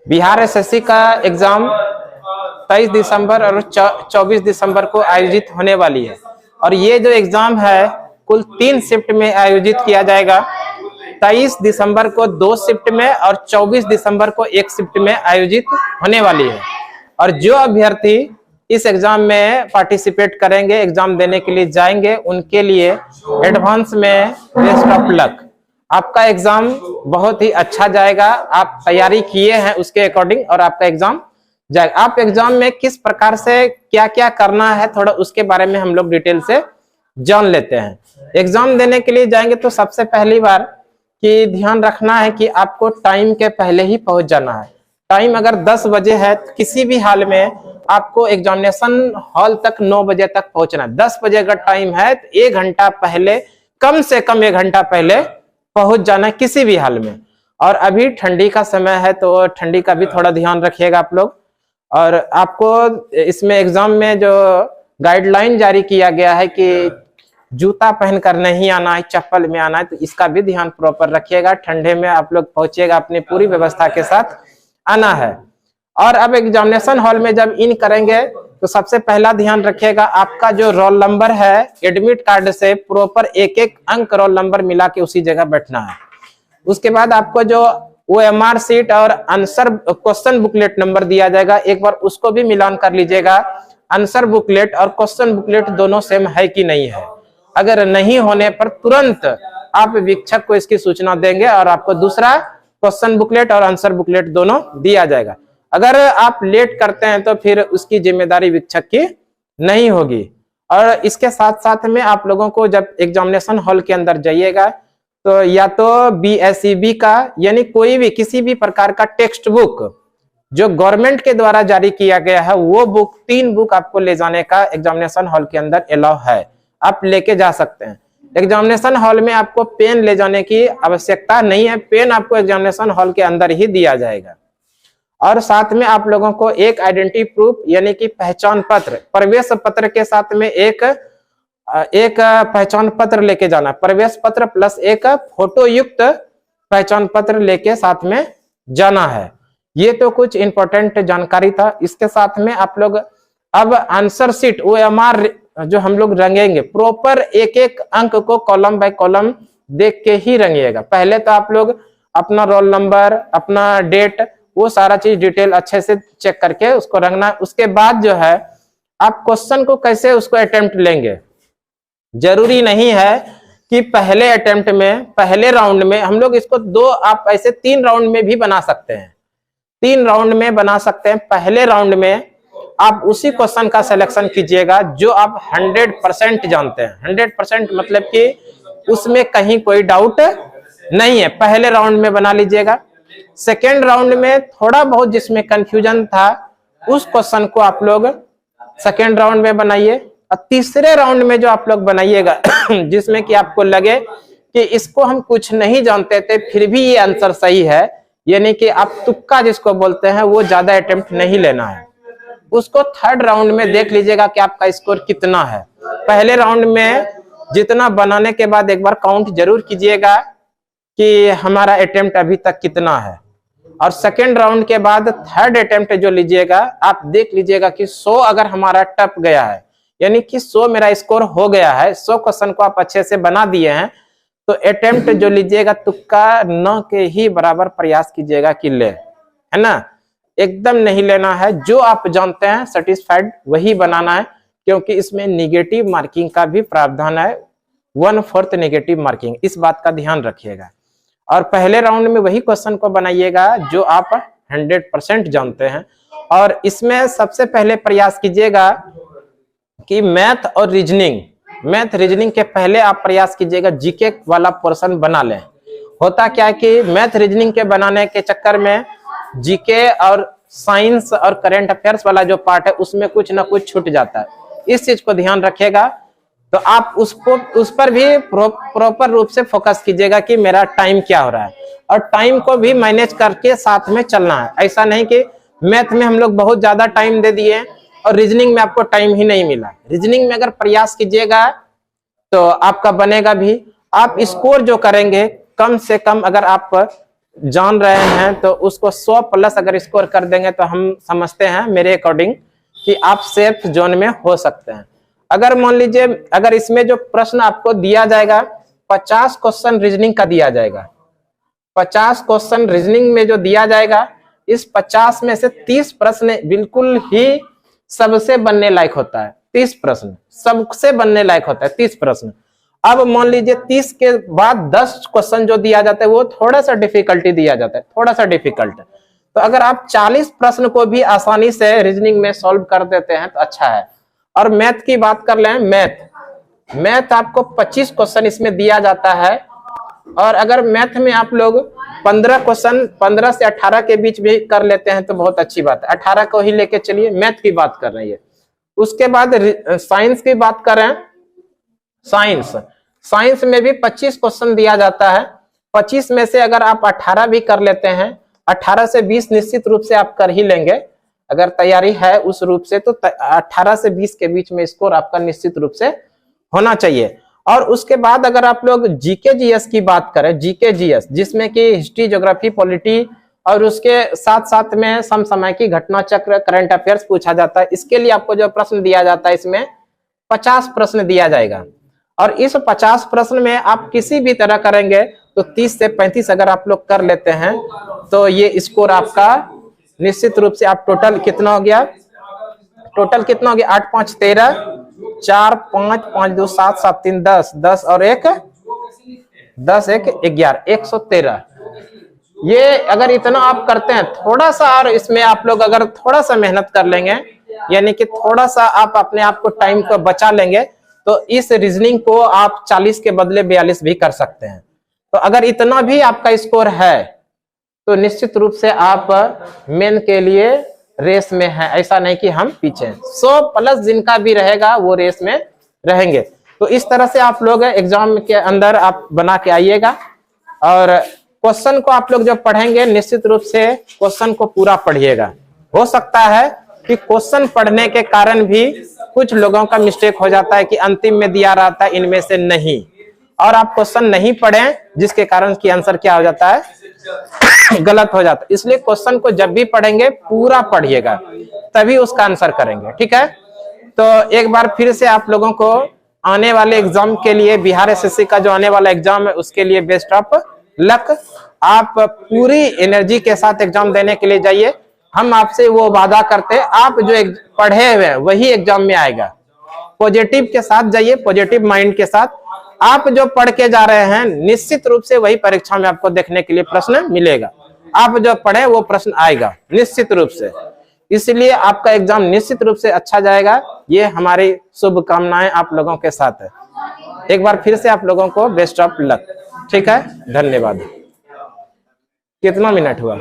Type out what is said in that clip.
Bihar SSC का exam 23 दिसंबर और 24 दिसंबर को आयोजित होने वाली है। और ये जो एग्जाम है कुल 3 शिफ्ट में आयोजित किया जाएगा। 23 दिसंबर को 2 शिफ्ट में और 24 दिसंबर को 1 शिफ्ट में आयोजित होने वाली है। और जो अभ्यर्थी इस एग्जाम में पार्टिसिपेट करेंगे, एग्जाम देने के लिए जाएंगे, उनके लिए एडवांस में बेस्ट ऑफ लक। आपका एग्जाम बहुत ही अच्छा जाएगा। आप तैयारी किए हैं उसके अकॉर्डिंग और आपका एग्जाम जाएगा। आप एग्जाम में किस प्रकार से क्या क्या करना है थोड़ा उसके बारे में हम लोग डिटेल से जान लेते हैं। एग्जाम देने के लिए जाएंगे तो सबसे पहली बार कि ध्यान रखना है कि आपको टाइम के पहले ही पहुंच जाना है। टाइम अगर 10 बजे है तो किसी भी हाल में आपको एग्जामिनेशन हॉल तक 9 बजे तक पहुंचना है। 10 बजे अगर टाइम है तो 1 घंटा पहले, कम से कम 1 घंटा पहले पहुंच जाना है किसी भी हाल में। और अभी ठंडी का समय है तो ठंडी का भी थोड़ा ध्यान रखिएगा आप लोग। और आपको इसमें एग्जाम में जो गाइडलाइन जारी किया गया है कि जूता पहनकर नहीं आना है, चप्पल में आना है, तो इसका भी ध्यान प्रॉपर रखिएगा। ठंडे में आप लोग पहुंचिएगा, अपनी पूरी व्यवस्था के साथ आना है। और अब एग्जामिनेशन हॉल में जब इन करेंगे तो सबसे पहला ध्यान रखिएगा, आपका जो रोल नंबर है एडमिट कार्ड से प्रॉपर 1-1 अंक रोल नंबर मिला के उसी जगह बैठना है। उसके बाद आपको जो OMR सीट और आंसर क्वेश्चन बुकलेट नंबर दिया जाएगा, एक बार उसको भी मिलान कर लीजिएगा। आंसर बुकलेट और क्वेश्चन बुकलेट दोनों सेम है कि नहीं है। अगर नहीं होने पर तुरंत आप वीक्षक को इसकी सूचना देंगे और आपको दूसरा क्वेश्चन बुकलेट और आंसर बुकलेट दोनों दिया जाएगा। अगर आप लेट करते हैं तो फिर उसकी जिम्मेदारी वीक्षक की नहीं होगी। और इसके साथ साथ में आप लोगों को जब एग्जामिनेशन हॉल के अंदर जाइएगा तो या तो BSEB का यानी कोई भी किसी भी प्रकार का टेक्स्ट बुक जो गवर्नमेंट के द्वारा जारी किया गया है वो बुक, 3 बुक आपको ले जाने का एग्जामिनेशन हॉल के अंदर अलाउ है, आप लेके जा सकते हैं। एग्जामिनेशन हॉल में आपको पेन ले जाने की आवश्यकता नहीं है, पेन आपको एग्जामिनेशन हॉल के अंदर ही दिया जाएगा। और साथ में आप लोगों को एक आइडेंटिटी प्रूफ यानी कि पहचान पत्र, प्रवेश पत्र के साथ में एक पहचान पत्र लेके जाना, प्रवेश पत्र प्लस एक फोटो युक्त पहचान पत्र लेके साथ में जाना है। ये तो कुछ इंपॉर्टेंट जानकारी था। इसके साथ में आप लोग अब आंसर शीट OMR जो हम लोग रंगेंगे, प्रॉपर 1-1 अंक को कॉलम बाय कॉलम देख के ही रंगिएगा। पहले तो आप लोग अपना रोल नंबर, अपना डेट, वो सारा चीज डिटेल अच्छे से चेक करके उसको रंगना। उसके बाद जो है आप क्वेश्चन को कैसे उसको अटेम्प्ट लेंगे, जरूरी नहीं है कि पहले अटेम्प्ट में, पहले राउंड में, हम लोग इसको 2, आप ऐसे 3 राउंड में भी बना सकते हैं। 3 राउंड में बना सकते हैं। पहले राउंड में आप उसी क्वेश्चन का सिलेक्शन कीजिएगा जो आप 100% जानते हैं। 100% मतलब कि उसमें कहीं कोई डाउट नहीं है, पहले राउंड में बना लीजिएगा। सेकेंड राउंड में थोड़ा बहुत जिसमें कंफ्यूजन था उस क्वेश्चन को आप लोग सेकेंड राउंड में बनाइए। और तीसरे राउंड में जो आप लोग बनाइएगा जिसमें कि आपको लगे कि इसको हम कुछ नहीं जानते थे फिर भी ये आंसर सही है, यानी कि आप तुक्का जिसको बोलते हैं, वो ज्यादा अटेम्प्ट नहीं लेना है। उसको थर्ड राउंड में देख लीजिएगा कि आपका स्कोर कितना है। पहले राउंड में जितना बनाने के बाद एक बार काउंट जरूर कीजिएगा कि हमारा अटेम्प्ट अभी तक कितना है। और सेकेंड राउंड के बाद थर्ड अटेम्प्ट जो लीजिएगा आप देख लीजिएगा कि 100 अगर हमारा टप गया है, यानी कि 100 मेरा स्कोर हो गया है, 100 क्वेश्चन को आप अच्छे से बना दिए हैं, तो अटेम्प्ट जो लीजिएगा तुक्का न के ही बराबर प्रयास कीजिएगा कि ले, है ना, एकदम नहीं लेना है। जो आप जानते हैं सेटिस्फाइड वही बनाना है, क्योंकि इसमें निगेटिव मार्किंग का भी प्रावधान है, 1/4 नेगेटिव मार्किंग, इस बात का ध्यान रखिएगा। और पहले राउंड में वही क्वेश्चन को बनाइएगा जो आप 100% जानते हैं। और इसमें सबसे पहले प्रयास कीजिएगा कि मैथ और रीजनिंग के पहले आप प्रयास कीजिएगा जीके वाला पोर्शन बना लें। होता क्या है कि मैथ रीजनिंग के बनाने के चक्कर में जीके और साइंस और करंट अफेयर्स वाला जो पार्ट है उसमें कुछ ना कुछ छूट जाता है। इस चीज को ध्यान रखिएगा। तो आप उस पर भी प्रॉपर रूप से फोकस कीजिएगा कि मेरा टाइम क्या हो रहा है, और टाइम को भी मैनेज करके साथ में चलना है। ऐसा नहीं कि मैथ में हम लोग बहुत ज्यादा टाइम दे दिए और रीजनिंग में आपको टाइम ही नहीं मिला। रीजनिंग में अगर प्रयास कीजिएगा तो आपका बनेगा भी। आप स्कोर जो करेंगे कम से कम, अगर आप जान रहे हैं तो उसको 100 प्लस अगर स्कोर कर देंगे तो हम समझते हैं मेरे अकॉर्डिंग कि आप सेफ जोन में हो सकते हैं। अगर मान लीजिए अगर इसमें जो प्रश्न आपको दिया जाएगा 50 क्वेश्चन रीजनिंग का दिया जाएगा, 50 क्वेश्चन रीजनिंग में जो दिया जाएगा, इस 50 में से 30 प्रश्न बिल्कुल ही सबसे बनने लायक होता है। 30 प्रश्न सबसे बनने लायक होता है, 30 प्रश्न। अब मान लीजिए 30 के बाद 10 क्वेश्चन जो दिया जाता है वो थोड़ा सा डिफिकल्टी दिया जाता है, थोड़ा सा डिफिकल्ट। तो अगर आप 40 प्रश्न को भी आसानी से रीजनिंग में सॉल्व कर देते हैं तो अच्छा है। और मैथ की बात कर लें, मैथ आपको 25 क्वेश्चन इसमें दिया जाता है। और अगर मैथ में आप लोग 15 क्वेश्चन 15 से 18 के बीच भी कर लेते हैं तो बहुत अच्छी बात है। 18 को ही लेके चलिए, मैथ की बात कर रही है। उसके बाद साइंस की बात करें, साइंस में भी 25 क्वेश्चन दिया जाता है। 25 में से अगर आप 18 भी कर लेते हैं, 18 से 20 निश्चित रूप से आप कर ही लेंगे अगर तैयारी है उस रूप से, तो 18 से 20 के बीच में स्कोर आपका निश्चित रूप से होना चाहिए। और उसके बाद अगर आप लोग जीके जीएस की बात करें, जीके जीएस जिसमें कि हिस्ट्री, ज्योग्राफी, पॉलिटी और उसके साथ साथ में समसामयिकी, घटना चक्र, करंट अफेयर्स पूछा जाता है। इसके लिए आपको जो प्रश्न दिया जाता है इसमें 50 प्रश्न दिया जाएगा। और इस 50 प्रश्न में आप किसी भी तरह करेंगे तो 30 से 35 अगर आप लोग कर लेते हैं तो ये स्कोर आपका निश्चित रूप से, आप टोटल कितना हो गया, 8 5 13, 4 5 5 2 7 7 3 10, 10 और 1 11, 113। ये अगर इतना आप करते हैं, थोड़ा सा और इसमें आप लोग अगर थोड़ा सा मेहनत कर लेंगे, यानी कि थोड़ा सा आप अपने आप को टाइम को बचा लेंगे तो इस रीजनिंग को आप 40 के बदले 42 भी कर सकते हैं। तो अगर इतना भी आपका स्कोर है तो निश्चित रूप से आप मेन के लिए रेस में हैं, ऐसा नहीं कि हम पीछे हैं। 100 प्लस जिनका भी रहेगा वो रेस में रहेंगे। तो इस तरह से आप लोग एग्जाम के अंदर आप बना के आइएगा। और क्वेश्चन को आप लोग जब पढ़ेंगे निश्चित रूप से क्वेश्चन को पूरा पढ़िएगा। हो सकता है कि क्वेश्चन पढ़ने के कारण भी कुछ लोगों का मिस्टेक हो जाता है कि अंतिम में दिया रहता है इनमें से नहीं, और आप क्वेश्चन नहीं पढ़ें जिसके कारण की आंसर क्या हो जाता है, गलत हो जाता है। इसलिए क्वेश्चन को जब भी पढ़ेंगे पूरा पढ़िएगा, तभी उसका आंसर करेंगे। ठीक है, तो एक बार फिर से आप लोगों को आने वाले एग्जाम के लिए, बिहार एसएससी का जो आने वाला एग्जाम है उसके लिए बेस्ट ऑफ लक। आप पूरी एनर्जी के साथ एग्जाम देने के लिए जाइए। हम आपसे वो वादा करते हैं, आप जो पढ़े हुए हैं वही एग्जाम में आएगा। पॉजिटिव के साथ जाइए, पॉजिटिव माइंड के साथ। आप जो पढ़ के जा रहे हैं निश्चित रूप से वही परीक्षा में आपको देखने के लिए प्रश्न मिलेगा। आप जो पढ़े वो प्रश्न आएगा निश्चित रूप से। इसलिए आपका एग्जाम निश्चित रूप से अच्छा जाएगा, ये हमारी शुभकामनाएं आप लोगों के साथ है। एक बार फिर से आप लोगों को बेस्ट ऑफ लक। ठीक है, धन्यवाद। कितना मिनट हुआ?